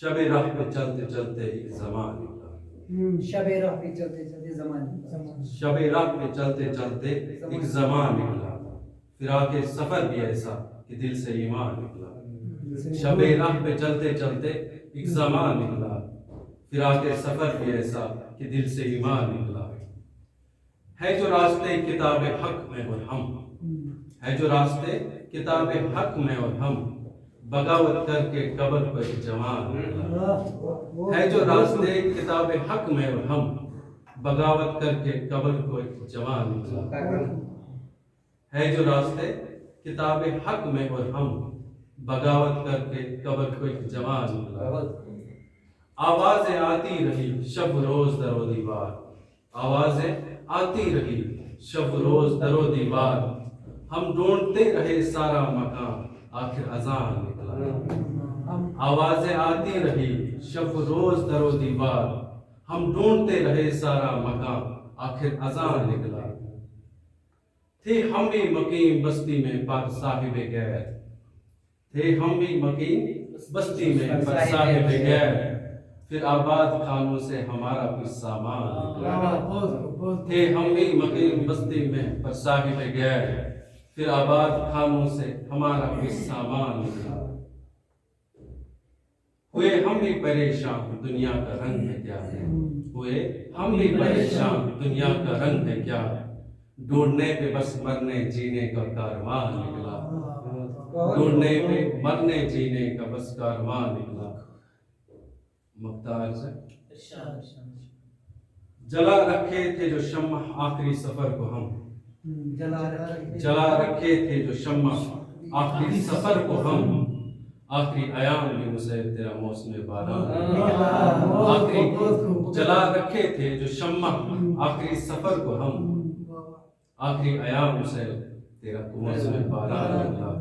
شب راہ پہ چلتے چلتے ایک زمان نکلا، شب راہ پہ چلتے چلتے زمان نکلا، شب راہ پہ چلتے چلتے ایک زمان نکلا، فراق سفر بھی ایسا کہ دل سے ایمان نکلا، شب راہ پہ چلتے چلتے ایک زمان نکلا، فراق سفر بھی ایسا کہ دل سے ایمان نکلا، ہے جو راستے کتاب حق میں اور ہم، ہے جو راستے کتاب حق میں اور ہم، بغاوت کر کے قبر پر جوان نکلا، ہے جو راستے کتاب حق میں اور ہم، بغاوت کر کے قبر کو جوان نکلا، ہے جو راستے کتاب حق میں اور ہم، بغاوت کر کے قبر کو جوان نکلا، آوازیں آتی رہی شب روز در و دیوار، آوازیں آتی رہی شب روز در و دیوار، ہم ڈھونڈتے رہے سارا مکان آخر اذان نکلا، آوازیں آتی رہی شب روز در و دیوار، ہم ڈھونڈتے رہے سارا مکان آخر اذان نکلا، تھے ہم بھی مقیم بستی میں پر صاحب غیر، تھے ہم بھی مقیم بستی میں پر صاحب غیر، پھر آباد خانوں سے ہمارا کچھ سامان نکلا، تھے ہم بھی مقیم بستی میں پر صاحب غیر، پھر آباد خانوں سے ہمارا کچھ سامان نکلا، ہوئے ہم بھی پریشان دنیا کا رنگ ہے کیا ہے، ہوئے ہم بھی پریشان دنیا کا رنگ ہے کیا، ڈھونڈنے پہ بس مرنے جینے کا کاروان نکلا، ڈھونڈنے پہ مرنے جینے کا بس کاروان نکلا، مختار سے جلا رکھے تھے جو شمع آخری سفر کو ہم، جلا رکھے تھے جو شمع آخری سفر کو ہم، آخری ایام میں مسیب تیرا موسم باران، آخری جلا رکھے تھے جو شمع آخری سفر کو ہم، آخری ایام مسیب تیرا موسم باران نکلا۔